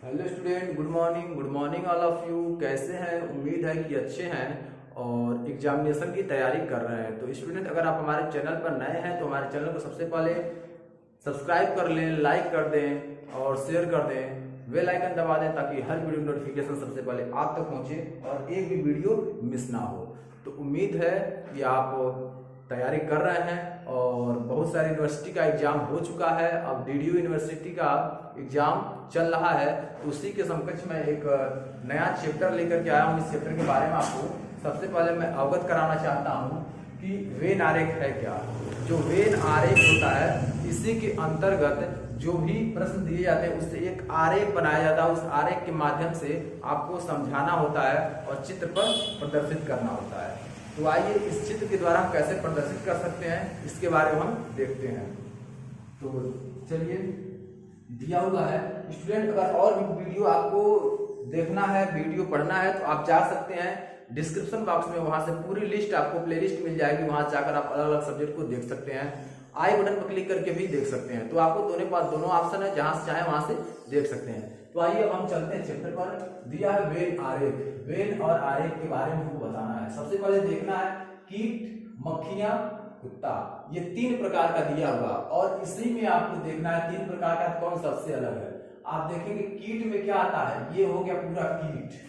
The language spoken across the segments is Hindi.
Hello student, good morning all of you. कैसे हैं? उम्मीद है कि अच्छे हैं और एग्जामिनेशन की तैयारी कर रहे हैं। तो स्टूडेंट, अगर आप हमारे चैनल पर नए हैं तो हमारे चैनल को सबसे पहले सब्सक्राइब कर लें, लाइक कर दें और शेयर कर दें, बेल आइकन दबा दें ताकि हर वीडियो नोटिफिकेशन सबसे पहले आप तक पहुंचे और एक भी वीडियो मिस ना हो। तो उम्मीद है कि आप तैयारी कर रहे हैं और बहुत सारी यूनिवर्सिटी का एग्जाम हो चुका है। अब डीडीयू यूनिवर्सिटी का एग्जाम चल रहा है, तो उसी के समकक्ष में एक नया चैप्टर लेकर के आया हूँ। इस चैप्टर के बारे में आपको सबसे पहले मैं अवगत कराना चाहता हूँ कि वेन आरेख है क्या। जो वेन आरेख होता है, इसी के अंतर्गत जो भी प्रश्न दिए जाते हैं उससे एक आरेख बनाया जाता है। उस आरेख के माध्यम से आपको समझाना होता है और चित्र पर प्रदर्शित करना होता है। तो आइए इस चित्र के द्वारा हम कैसे प्रदर्शित कर सकते हैं इसके बारे में हम देखते हैं। तो चलिए, दिया हुआ है स्टूडेंट, अगर और भी वीडियो आपको देखना है, वीडियो पढ़ना है तो आप जा सकते हैं डिस्क्रिप्शन बॉक्स में। वहां से पूरी लिस्ट आपको प्लेलिस्ट मिल जाएगी, वहां जाकर आप अलग अलग सब्जेक्ट को देख सकते हैं। आई बटन पर क्लिक करके भी देख सकते हैं। तो आपको दोनों पास दोनों ऑप्शन है, जहां से चाहे वहां से देख सकते हैं। तो आइए अब हम चलते हैं चैप्टर पर। दिया है वेन आरेख। वेन और आरेख के बारे में हमको बताना है। सबसे पहले देखना है कीट, मक्खियां, कुत्ता, ये 3 प्रकार का दिया हुआ और इसी में आपको देखना है 3 प्रकार का कौन सबसे अलग है। आप देखेंगे कीट में क्या आता है, ये हो गया पूरा कीट।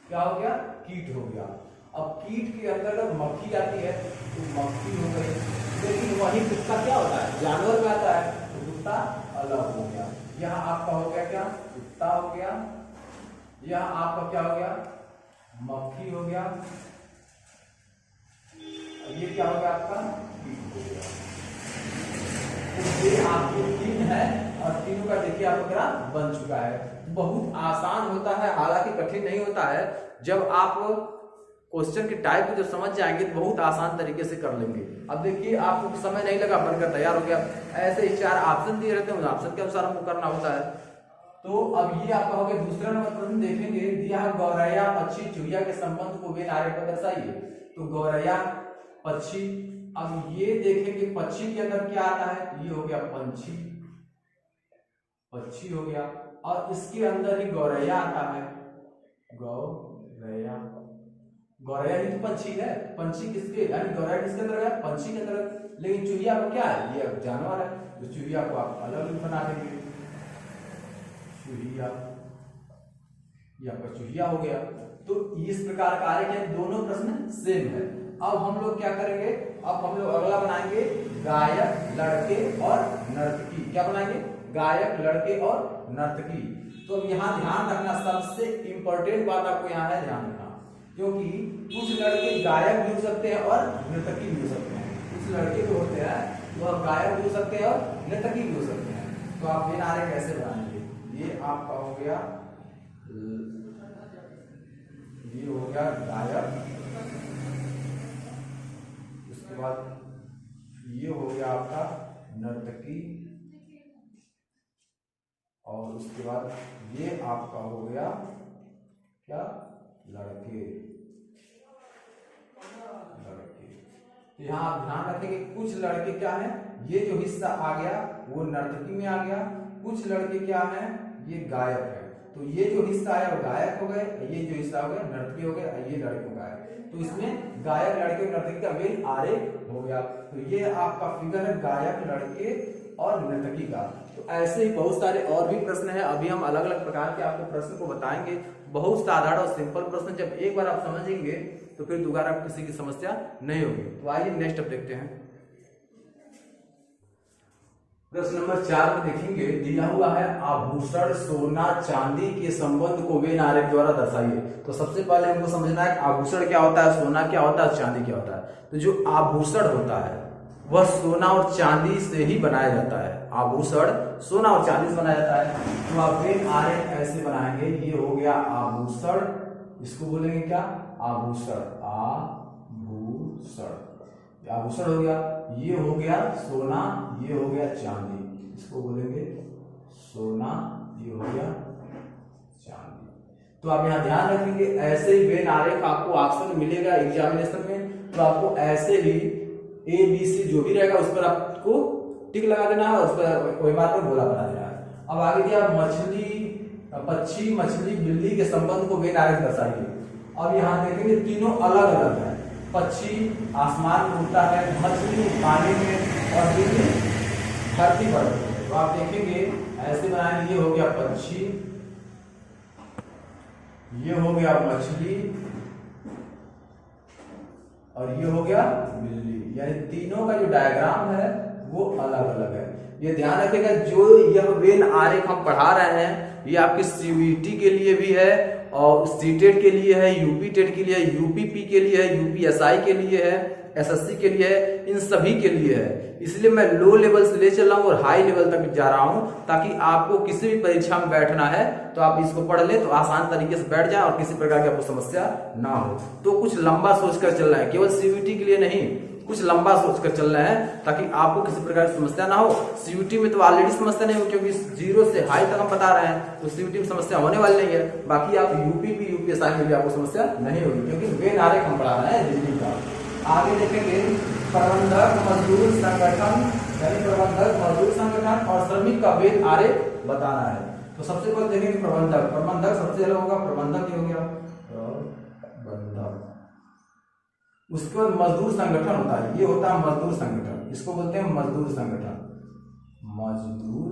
क्या हो गया? कीट हो गया। अब कीट के अंतर्गत मक्खी आती है तो मक्खी हो गई, लेकिन वही कुत्ता क्या होता है, जानवर में आता है तो कुत्ता अलग हो गया। यहाँ आपका हो गया क्या? कुत्ता हो गया। यहाँ आपका क्या हो गया? मक्खी हो गया। ये क्या हो गया आपका? कीट हो गया। तो ये आपके 3 है और तीनों का देखिए आपका ग्राफ बन चुका है। बहुत आसान होता है, हालांकि कठिन नहीं होता है। जब आप क्वेश्चन के टाइप को जब समझ जाएंगे तो बहुत आसान तरीके से कर लेंगे। अब देखिए, आपको समय नहीं लगा, बनकर तैयार हो गया। ऐसे ही 4 ऑप्शन दिए रहते हैं, उस ऑप्शन के अनुसार हमको करना होता है। तो अब ये आपका हो गया। दूसरा नंबर प्रश्न देखेंगे, दिया है गौरैया, पक्षी, चूहिया के संबंध को वेन आरेख पर दर्शाइए। तो गौरैया, पक्षी, अब ये देखेंगे पक्षी के अंदर क्या आता है, ये हो गया पंछी, पक्षी हो गया। और इसके अंदर ही गौरैया आता है, गौरैया। गौरैया ही तो पंछी है। पंछी किसके, यानी गौरैया किसके अंदर है? पंछी के अंदर। लेकिन चूहिया को क्या है, ये जानवर है, तो चूहिया को आप अलग बना देंगे। चूहिया, ये आपका चूहिया हो गया। तो इस प्रकार का आरेख है, दोनों प्रश्न सेम है। अब हम लोग क्या करेंगे, अब हम लोग अगला बनाएंगे गायक, लड़के और नर्तकी। क्या बनाएंगे? गायक, लड़के और नर्तकी। तो अब यहाँ ध्यान रखना, सबसे इंपॉर्टेंट बात आपको यहाँ है ध्यान रखना, क्योंकि कुछ लड़के गायक भी हो सकते हैं और नर्तकी भी हो सकते हैं। कुछ लड़के जो होते हैं वह गायक भी हो सकते हैं और नर्तकी भी हो सकते हैं। तो आप वेन आरेख कैसे बनाएंगे? ये आपका हो गया, ये हो गया गायक, उसके बाद ये हो गया आपका नर्तकी, और उसके बाद ये आपका हो गया क्या? लड़के। तो यहाँ आप ध्यान रखें कि कुछ लड़के क्या है, ये जो हिस्सा आ गया वो नर्तकी में आ गया। कुछ लड़के क्या है, ये गायक है। तो ये जो हिस्सा आया वो गायक हो गए, ये जो हिस्सा हो गया नर्तकी हो गया, ये लड़के गायक। तो इसमें गायक, लड़के और नर्तकी का वेन आरेख हो गया। तो ये आपका फिगर है गायक, लड़के और नर्तकी का। तो ऐसे ही बहुत सारे और भी प्रश्न हैं। अभी हम अलग अलग प्रकार के आपको प्रश्न को बताएंगे। बहुत साधारण और सिंपल प्रश्न, जब एक बार आप समझेंगे तो फिर दोबारा किसी की समस्या नहीं होगी। तो आइए नेक्स्ट अब देखते हैं। प्रश्न नंबर 4 में देखेंगे, दिया हुआ है आभूषण, सोना, चांदी के संबंध को वेन आरेख द्वारा दर्शाइए। तो सबसे पहले हमको समझना है आभूषण क्या होता है, सोना क्या होता है, चांदी क्या होता है। तो जो आभूषण होता है वह सोना और चांदी से ही बनाया जाता है। आभूषण सोना और चांदी से बनाया जाता है। तो आप वेन आरेख ऐसे बनाएंगे, ये हो गया आभूषण, इसको बोलेंगे क्या? आभूषण। आभूषण, आभूषण हो गया। ये हो गया सोना, ये हो गया चांदी, इसको बोलेंगे सोना, ये हो गया चांदी। तो आप यहाँ ध्यान रखेंगे, ऐसे ही वेन आरेख आपको ऑप्शन मिलेगा एग्जामिनेशन में। तो आपको ऐसे ही ए बी सी जो भी रहेगा उस पर आपको टिक लगा देना है और उस पर कोई बात पर गोला बना देना है। अब आगे दिया मछली, पक्षी, मछली, बिल्ली के संबंध को वेन आरेख दर्शाइए। अब यहाँ देखेंगे तीनों अलग अलग है। पक्षी आसमान में उड़ता है, मछली पानी में और बिल्ली धरती पर। तो आप देखेंगे ऐसे बनाएंगे, ये हो गया पक्षी, ये हो गया मछली और ये हो गया बिल्ली। यानी तीनों का जो डायग्राम है वो अलग अलग है। ये ध्यान रखिएगा, जो यह वेन आरेख हम पढ़ा रहे हैं ये आपकी सीयूईटी के लिए भी है और सीटेट के लिए है, यूपी टेट के लिए है, यूपीपी के लिए है, यूपीएसआई के लिए है, एसएससी के लिए है, इन सभी के लिए है। इसलिए मैं लो लेवल से ले चल रहा हूँ और हाई लेवल तक जा रहा हूँ, ताकि आपको किसी भी परीक्षा में बैठना है तो आप इसको पढ़ ले तो आसान तरीके से बैठ जाए और किसी प्रकार की आपको समस्या ना हो। तो कुछ लंबा सोचकर चल रहा है, केवल सीयूईटी के लिए नहीं, कुछ लंबा सोचकर चल रहे हैं ताकि आपको किसी प्रकार की समस्या ना हो। सीयूईटी में तो ऑलरेडी समस्या नहीं हो, क्योंकि 0 से हाई तक हम बता रहे हैं, तो सीयूईटी में समस्या होने वाली नहीं है। बाकी आप यूपीपी, यूपीएसआई में भी आपको समस्या नहीं होगी, क्योंकि वेन आरेख हम पढ़ा रहे हैं दिल्ली का। आगे देखेंगे प्रबंधक मजदूर संगठन, यानी प्रबंधक मजदूर संगठन और श्रमिक का वेन आरेख बताना है। तो सबसे पहले देखेंगे प्रबंधक। प्रबंधक सबसे अलग होगा, प्रबंधक हो गया प्रबंधक। उसके बाद मजदूर संगठन होता है, ये होता है मजदूर संगठन, इसको बोलते हैं मजदूर संगठन, मजदूर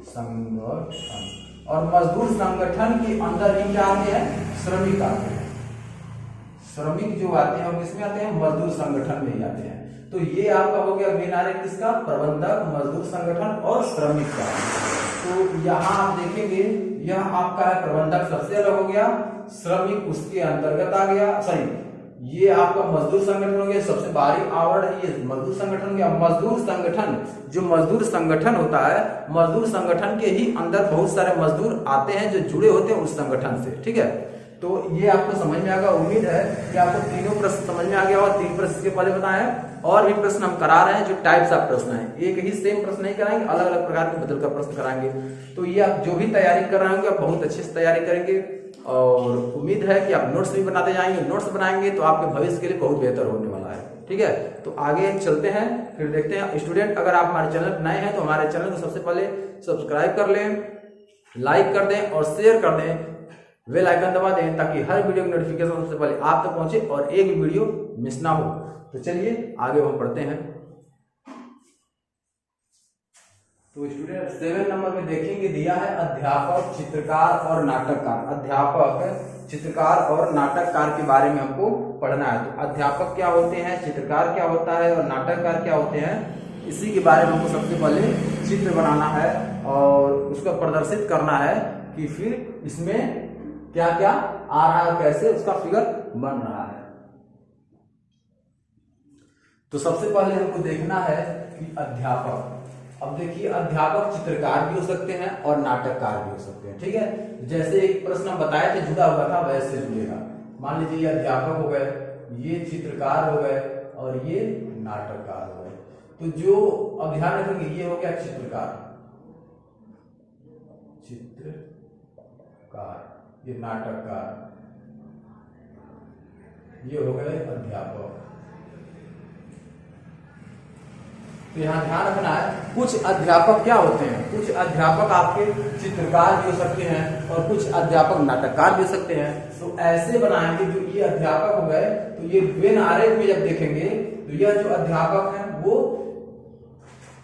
संगठन। और मजदूर संगठन के अंदर ही क्या आते हैं, श्रमिक आते हैं। श्रमिक जो आते हैं वो किसमें आते हैं, मजदूर संगठन में ही आते हैं। तो ये आपका हो गया वेन आरेख किसका, प्रबंधक, मजदूर संगठन और श्रमिक का। तो यहाँ आप देखेंगे यह आपका है प्रबंधक सबसे अलग हो गया, श्रमिक उसके अंतर्गत आ गया। सॉरी, ये आपका मजदूर संगठन हो गया, सबसे बाहरी आवरण है ये मजदूर संगठन हो गया। मजदूर संगठन, जो मजदूर संगठन होता है, मजदूर संगठन के ही अंदर बहुत सारे मजदूर आते हैं जो जुड़े होते हैं उस संगठन से। ठीक है, तो ये आपको समझ में आएगा। उम्मीद है कि आपको तीनों प्रश्न समझ में आ गया और 3 प्रश्न इसके पहले बताए हैं। और भी प्रश्न हम करा रहे हैं जो टाइप्स ऑफ प्रश्न है, एक ही सेम प्रश्न नहीं कराएंगे, अलग अलग प्रकार के बदल कर प्रश्न कराएंगे। तो ये आप जो भी तैयारी कर रहे होंगे आप बहुत अच्छे से तैयारी करेंगे और उम्मीद है कि आप नोट्स भी बनाते जाएंगे। नोट्स बनाएंगे तो आपके भविष्य के लिए बहुत बेहतर होने वाला है। ठीक है, तो आगे चलते हैं, फिर देखते हैं। स्टूडेंट, अगर आप हमारे चैनल पर नए हैं तो हमारे चैनल को सबसे पहले सब्सक्राइब कर लें, लाइक कर दें और शेयर कर दें, बेल आइकन दबा दें, ताकि हर वीडियो की नोटिफिकेशन सबसे पहले आप तक पहुंचे और एक भी वीडियो मिस ना हो। तो चलिए आगे हम पढ़ते हैं। तो स्टूडेंट 7 नंबर में देखेंगे, दिया है अध्यापक, चित्रकार और नाटककार। अध्यापक, चित्रकार और नाटककार के बारे में हमको पढ़ना है। तो अध्यापक क्या होते हैं, चित्रकार क्या होता है और नाटककार क्या होते हैं, इसी के बारे में हमको सबसे पहले चित्र बनाना है और उसको प्रदर्शित करना है कि फिर इसमें क्या क्या आ रहा है, कैसे उसका फिगर बन रहा है। तो सबसे पहले हमको देखना है कि अध्यापक। अब देखिए, अध्यापक चित्रकार भी हो सकते हैं और नाटककार भी हो सकते हैं। ठीक है, जैसे एक प्रश्न हम बताए थे जुड़ा हुआ था, वैसे जुड़ेगा। मान लीजिए ये अध्यापक हो गए, ये चित्रकार हो गए और ये नाटककार हो गए। तो जो अब ध्यान रखेंगे, ये हो गया चित्रकार, चित्रकार, ये नाटककार, ये हो गए अध्यापक। तो यहाँ ध्यान रखना है, कुछ अध्यापक क्या होते हैं, कुछ अध्यापक आपके चित्रकार भी हो सकते हैं और कुछ अध्यापक नाटककार भी हो सकते हैं। तो ऐसे बनाएंगे, जो ये अध्यापक हो गए तो ये वेन आरेख में जब देखेंगे तो यह जो अध्यापक हैं वो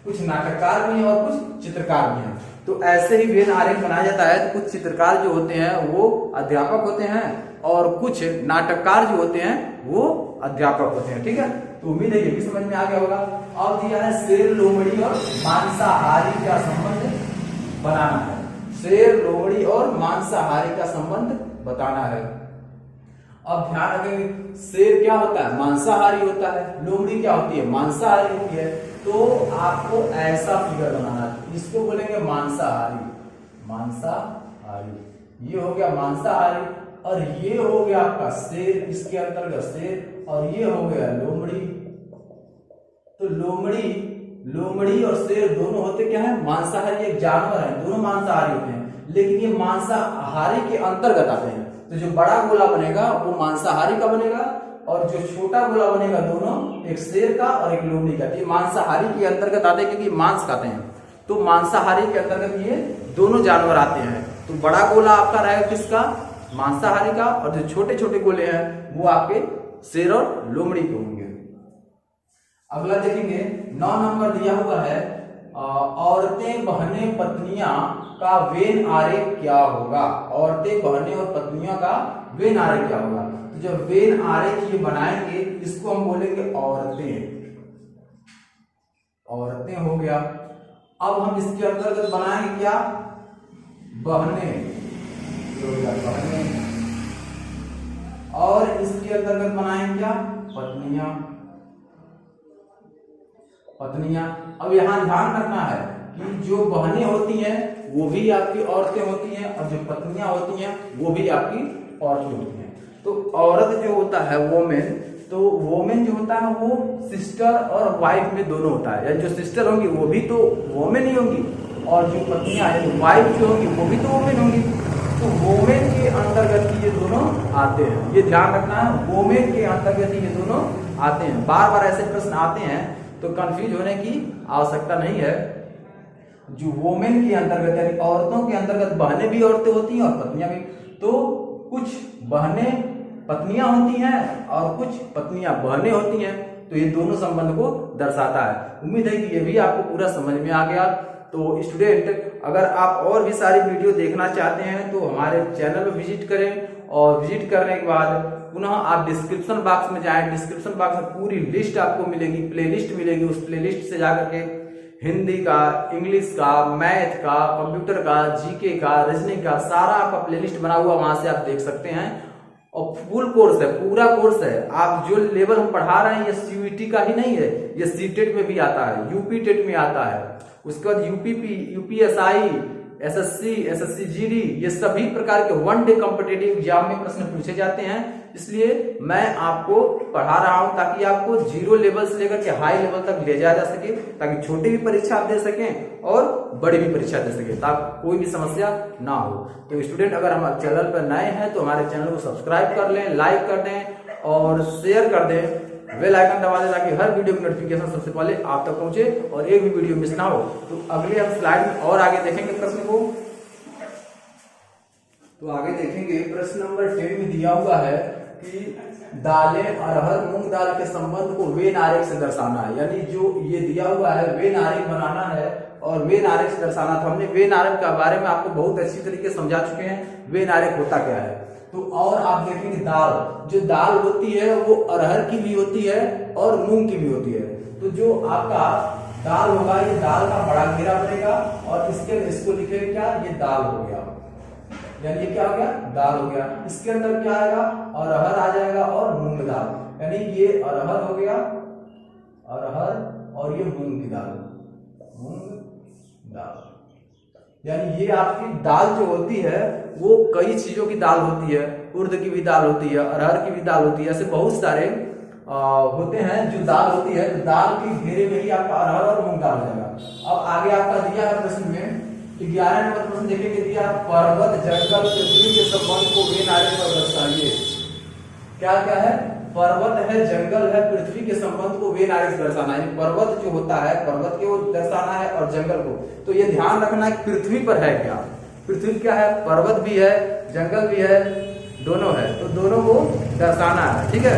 कुछ नाटककार भी हैं और कुछ चित्रकार भी हैं। तो ऐसे ही वेन आरेख बनाया जाता है। तो कुछ चित्रकार जो होते हैं वो अध्यापक होते हैं और कुछ नाटककार जो होते हैं वो अध्यापक होते हैं। ठीक है, तो उम्मीद है ये भी समझ में आ गया होगा। अब दिया है शेर, लोमड़ी और मांसाहारी का संबंध बनाना है। शेर, लोमड़ी और मांसाहारी का संबंध बताना है। अब ध्यान रखेंगे, शेर क्या होता है, मांसाहारी होता है, लोमड़ी क्या होती है, मांसाहारी होती है। तो आपको ऐसा फिगर बनाना है, इसको बोलेंगे मांसाहारी, मांसाहारी, ये हो गया मांसाहारी। और ये हो गया आपका शेर, इसके अंतर्गत शेर, और ये हो गया लोमड़ी। तो लोमड़ी और शेर दोनों होते क्या है, मांसाहारी, एक जानवर है, दोनों मांसाहारी होते हैं, लेकिन ये मांसाहारी के अंतर्गत आते हैं। तो जो बड़ा गोला बनेगा वो मांसाहारी का बनेगा और जो छोटा गोला बनेगा दोनों, एक शेर का और एक लोमड़ी का, ये मांसाहारी के अंतर्गत आते हैं क्योंकि मांस खाते हैं। तो मांसाहारी के अंतर्गत ये दोनों जानवर आते हैं। तो बड़ा गोला आपका रहेगा किसका, मांसाहारी का, और जो छोटे छोटे गोले हैं वो आपके शेर और लोमड़ी के होंगे। अगला देखेंगे 9 नंबर दिया हुआ है औरतें बहनें पत्नियां का वेन आरेख क्या होगा। औरतें बहनें और पत्नियों का वेन आरेख क्या होगा। तो जब वेन आरेख ये बनाएंगे इसको हम बोलेंगे औरतें, औरतें हो गया। अब हम इसके अंतर्गत बनाएंगे क्या, बहनें, बहनें, और इसके अंतर्गत बनाएंगे क्या, पत्नियां, पत्नियां। अब यहां ध्यान रखना है कि जो बहनें होती हैं वो भी आपकी औरतें होती हैं, और जो पत्नियां होती हैं वो भी आपकी औरतें होती हैं। तो औरत जो होता है वोमेन, तो वोमेन जो होता है वो सिस्टर और वाइफ में दोनों होता है। यानी जो सिस्टर होंगी वो भी तो वोमेन ही होंगी, और जो पत्नियां यानी वाइफ जो होंगी वो भी तो वोमेन होंगी। तो वोमेन के अंतर्गत ये दोनों आते हैं, ये ध्यान रखना है, वोमेन के अंतर्गत ये दोनों आते हैं। बार बार ऐसे प्रश्न आते हैं तो कंफ्यूज होने की आवश्यकता नहीं है। जो वोमेन के अंतर्गत यानी औरतों के अंतर्गत बहनें भी औरतें होती हैं और पत्नियां भी। तो कुछ बहनें पत्नियां होती हैं और कुछ पत्नियां बहनें होती हैं, तो ये दोनों संबंध को दर्शाता है। उम्मीद है कि ये भी आपको पूरा समझ में आ गया। तो स्टूडेंट, अगर आप और भी सारी वीडियो देखना चाहते हैं तो हमारे चैनल पर विजिट करें, और विजिट करने के बाद पुनः आप डिस्क्रिप्शन बॉक्स में जाएं। डिस्क्रिप्शन बॉक्स में पूरी लिस्ट आपको मिलेगी, प्लेलिस्ट मिलेगी। उस प्लेलिस्ट से जाकर के हिंदी का, इंग्लिश का, मैथ का, कंप्यूटर का, जीके का, रीजनिंग का सारा आपका प्लेलिस्ट बना हुआ, वहां से आप देख सकते हैं। और फुल कोर्स है, पूरा कोर्स है। आप जो लेवल हम पढ़ा रहे हैं ये सीयूईटी का ही नहीं है, ये सीटेट में भी आता है, यूपी टेट में आता है, उसके बाद UPP, UPSI, SSC, SSC GD, ये सभी प्रकार के वन डे कॉम्पिटिटिव एग्जाम में प्रश्न पूछे जाते हैं। इसलिए मैं आपको पढ़ा रहा हूं ताकि आपको जीरो लेवल से लेकर के हाई लेवल तक ले जाया जा सके, ताकि छोटी भी परीक्षा आप दे सकें और बड़ी भी परीक्षा दे सके, ताकि कोई भी समस्या ना हो। तो स्टूडेंट, अगर हमारे चैनल पर नए हैं तो हमारे चैनल को सब्सक्राइब कर लें, लाइक कर दें और शेयर कर दें, बेल आइकन दबा दें ताकि हर वीडियो की नोटिफिकेशन सबसे पहले आप तक पहुंचे और एक भी वीडियो मिस ना हो। तो अगले हम स्लाइड में और आगे देखेंगे प्रश्न को। तो आगे देखेंगे प्रश्न नंबर 10 में दिया हुआ है कि दालें, अरहर, मूंग दाल के संबंध को वेन आरेख से दर्शाना है। यानी जो ये दिया हुआ है वेन आरेख बनाना है और वेन आरेख से दर्शाना। तो हमने वेन आरेख के बारे में आपको बहुत अच्छी तरीके से समझा चुके हैं, वेन आरेख होता क्या है। तो और आप देखेंगे दाल, जो दाल होती है वो अरहर की भी होती है और मूंग की भी होती है। तो जो आपका दाल होगा ये दाल का बड़ा घेरा बनेगा और इसको लिखेंगे क्या, ये दाल हो गया, यानी ये क्या हो गया, दाल हो गया। इसके अंदर क्या आएगा, अरहर आ जाएगा और मूंग दाल, यानी ये अरहर हो गया, अरहर, और ये मूंग की दाल, मूंग दाल। यानी ये आपकी दाल जो होती है वो कई चीजों की दाल होती है, उड़द की भी दाल होती है, अरहर की भी दाल होती है, ऐसे बहुत सारे होते हैं जो दाल होती है। तो दाल के घेरे में ही आपका अरहर और मूंग दाल हो जाएगा। अब आगे आपका दिया है प्रश्न में 11 नंबर प्रश्न देखेंगे, दिया पर्वत, जंगल, पृथ्वी के संबंध को वेन आरेख पर दर्शाइए। क्या क्या है, पर्वत है, जंगल है, पृथ्वी के संबंध को वेन आरेख से दर्शाना है। पर्वत जो होता है पर्वत को दर्शाना है और जंगल को। तो ये ध्यान रखना है पृथ्वी पर है क्या, पृथ्वी क्या है, पर्वत भी है, जंगल भी है, दोनों है, तो दोनों को दर्शाना है। ठीक है,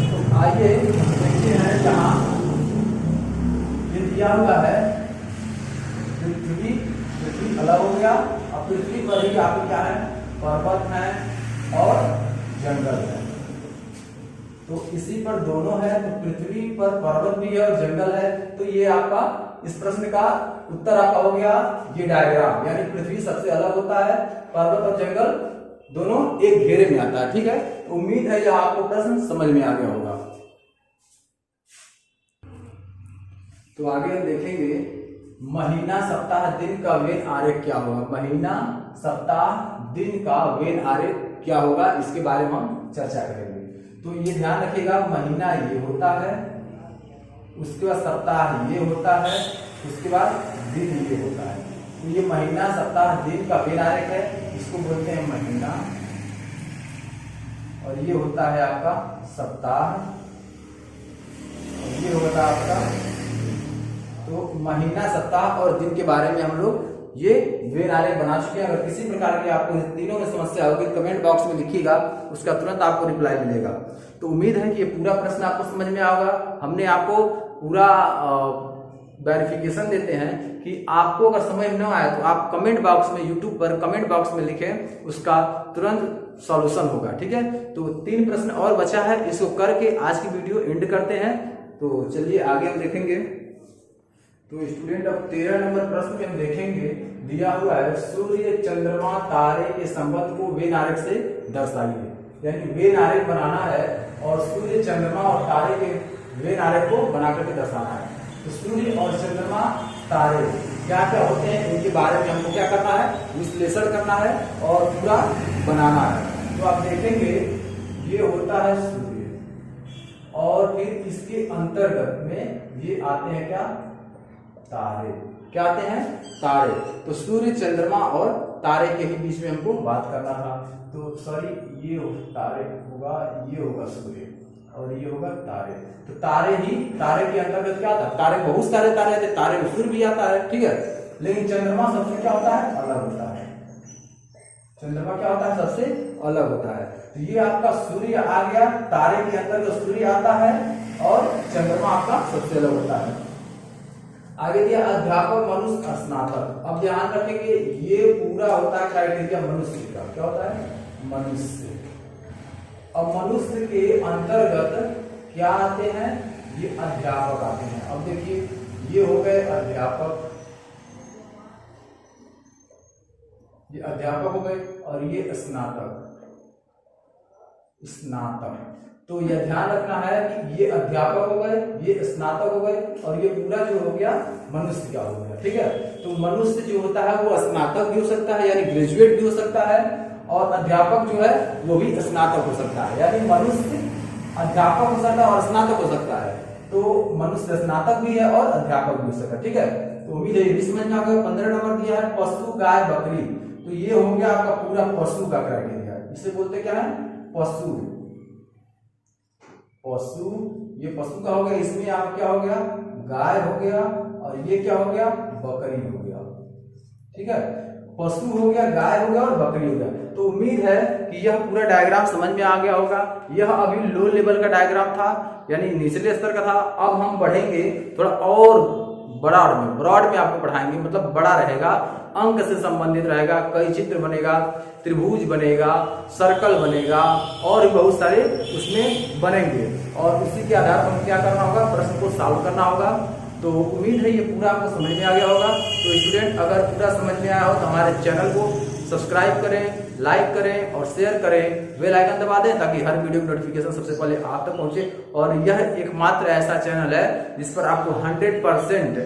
तो आइए देखते हैं, जहां ये दिया हुआ है पृथ्वी, पृथ्वी अलग हो गया, अब पृथ्वी पर ही आपको क्या है, पर्वत है और जंगल है। तो इसी पर दोनों है, तो पृथ्वी पर पर्वत भी है और जंगल है। तो ये आपका इस प्रश्न का उत्तर आपका हो गया ये डायग्राम, यानी पृथ्वी सबसे अलग होता है, पर्वत और जंगल दोनों एक घेरे में आता है। ठीक है, तो उम्मीद है यह आपको प्रश्न समझ में आ गया होगा। तो आगे हम देखेंगे महीना, सप्ताह, दिन का वेन आरेख क्या होगा। महीना, सप्ताह, दिन का वेन आरेख क्या होगा, इसके बारे में हम चर्चा करेंगे। तो ये ध्यान रखिएगा, महीना ये होता है, उसके बाद सप्ताह ये होता है, उसके बाद दिन ये होता है। तो ये महीना, सप्ताह, दिन का वेन आरेख है, इसको बोलते हैं महीना। और ये होता है आपका सप्ताह, और ये होता है आपका, तो महीना, सप्ताह और दिन के बारे में हम लोग ये वेन आरेख बना चुके हैं। अगर किसी प्रकार की आपको इन तीनों में समस्या होगी कमेंट बॉक्स में लिखिएगा, उसका तुरंत आपको रिप्लाई मिलेगा। तो उम्मीद है कि ये पूरा प्रश्न आपको समझ में आएगा। हमने आपको पूरा वेरिफिकेशन देते हैं कि आपको अगर समझ न आए तो आप कमेंट बॉक्स में, यूट्यूब पर कमेंट बॉक्स में लिखें, उसका तुरंत सॉल्यूशन होगा। ठीक है, तो 3 प्रश्न और बचा है, इसको करके आज की वीडियो एंड करते हैं। तो चलिए आगे हम देखेंगे। तो स्टूडेंट अब 13 नंबर प्रश्न में हम देखेंगे, दिया हुआ है सूर्य, चंद्रमा, तारे के संबंध को वेन आरेख से दर्शाइए। यानी वेन आरेख बनाना है और सूर्य, चंद्रमा और तारे के वेन आरेख को बना करके दर्शाना है। तो सूर्य और चंद्रमा, तारे क्या क्या होते हैं, इनके बारे में हमको क्या करना है, विश्लेषण करना है और पूरा बनाना है। तो आप देखेंगे ये होता है सूर्य और फिर इसके अंतर्गत में ये आते हैं क्या, तारे। क्या आते हैं, तारे। तो सूर्य, चंद्रमा और तारे के ही बीच में हमको बात करना था। तो सॉरी, ये तारे होगा, ये होगा सूर्य और ये होगा तारे। तो तारे के अंतर्गत क्या आता है, तारे बहुत सारे तारे आते हैं, तारे में सूर्य भी आता है। ठीक है, लेकिन चंद्रमा सबसे क्या होता है, अलग होता है। चंद्रमा क्या होता है, सबसे अलग होता है। तो ये आपका सूर्य आ गया, तारे के अंतर्गत सूर्य आता है और चंद्रमा आपका सबसे अलग होता है। आगे दिया अध्यापक, मनुष्य, स्नातक। अब ध्यान रखेंगे ये पूरा होता है क्राइटेरिया मनुष्य का। क्या होता है, मनुष्य। अब मनुष्य के अंतर्गत क्या आते हैं, ये अध्यापक आते हैं। अब देखिए ये हो गए अध्यापक, ये अध्यापक हो गए और ये स्नातक। तो यह ध्यान रखना है कि ये अध्यापक हो गए, ये स्नातक हो गए और ये पूरा जो हो गया मनुष्य का हो गया। ठीक है, तो मनुष्य जो होता है वो स्नातक भी हो सकता है, यानी ग्रेजुएट भी हो सकता है, और अध्यापक जो है वो भी स्नातक हो सकता है। यानी मनुष्य अध्यापक हो सकता है और स्नातक हो सकता है। तो मनुष्य स्नातक भी है और अध्यापक भी हो सकता है। ठीक है, तो उम्मीद है ये भी समझ में आ गया। 15 नंबर दिया है पशु, गाय, बकरी। तो ये हो गया आपका पूरा पशु का क्राइटेरिया। इसे बोलते क्या है, पशु। पशु, ये पशु का हो गया। इसमें आप क्या हो गया, गाय हो गया और ये क्या हो गया, बकरी हो गया। ठीक है, पशु हो गया, गाय हो गया और बकरी हो गया। तो उम्मीद है कि यह पूरा डायग्राम समझ में आ गया होगा। यह अभी लो लेवल का डायग्राम था, यानी निचले स्तर का था। अब हम बढ़ेंगे थोड़ा और ब्रॉड में आपको पढ़ाएंगे, मतलब बड़ा रहेगा, अंक से संबंधित रहेगा, कई चित्र बनेगा, त्रिभुज बनेगा, सर्कल बनेगा और भी बहुत सारे उसमें बनेंगे। और उसी के आधार पर क्या करना होगा, प्रश्न को सॉल्व करना होगा। तो उम्मीद है ये पूरा आपको समझ में आ गया होगा। तो स्टूडेंट अगर पूरा समझ में आया हो तो हमारे चैनल को सब्सक्राइब करें, लाइक करें और शेयर करें, बेल आइकन दबा दें ताकि हर वीडियो की नोटिफिकेशन सबसे पहले आप तक पहुंचे। और यह एकमात्र ऐसा चैनल है जिस पर आपको 100%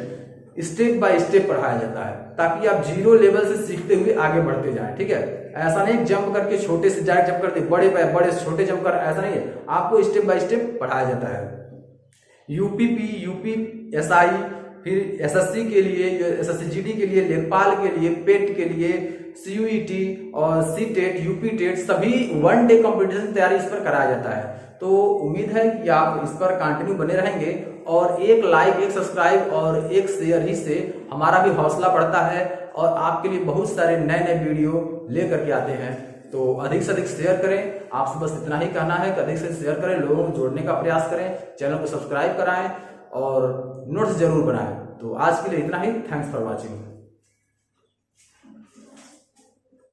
स्टेप बाय स्टेप पढ़ाया जाता है, ताकि आप 0 लेवल से सीखते हुए आगे बढ़ते जाएं। ठीक है, ऐसा नहीं जंप करके छोटे से जाए जंप करते बड़े से छोटे जंप कर, ऐसा नहीं है। आपको स्टेप बाय स्टेप पढ़ाया जाता है। यूपीपी, यूपीएसआई, फिर एसएससी के लिए, एसएससी जीडी के लिए, लेखपाल के लिए, पेट के लिए, सीयूईटी और सीटेट, यूपी टेट, सभी 1 डे कंपटीशन की तैयारी इस पर कराया जाता है। तो उम्मीद है कि आप इस पर कंटिन्यू बने रहेंगे और एक लाइक, एक सब्सक्राइब और एक शेयर ही से हमारा भी हौसला बढ़ता है और आपके लिए बहुत सारे नए वीडियो लेकर के आते हैं। तो अधिक से अधिक शेयर करें। आपसे बस इतना ही कहना है कि अधिक से शेयर करें, लोगों को जोड़ने का प्रयास करें, चैनल को सब्सक्राइब कराएं और नोट्स जरूर बनाएं। तो आज के लिए इतना ही। Thanks for watching.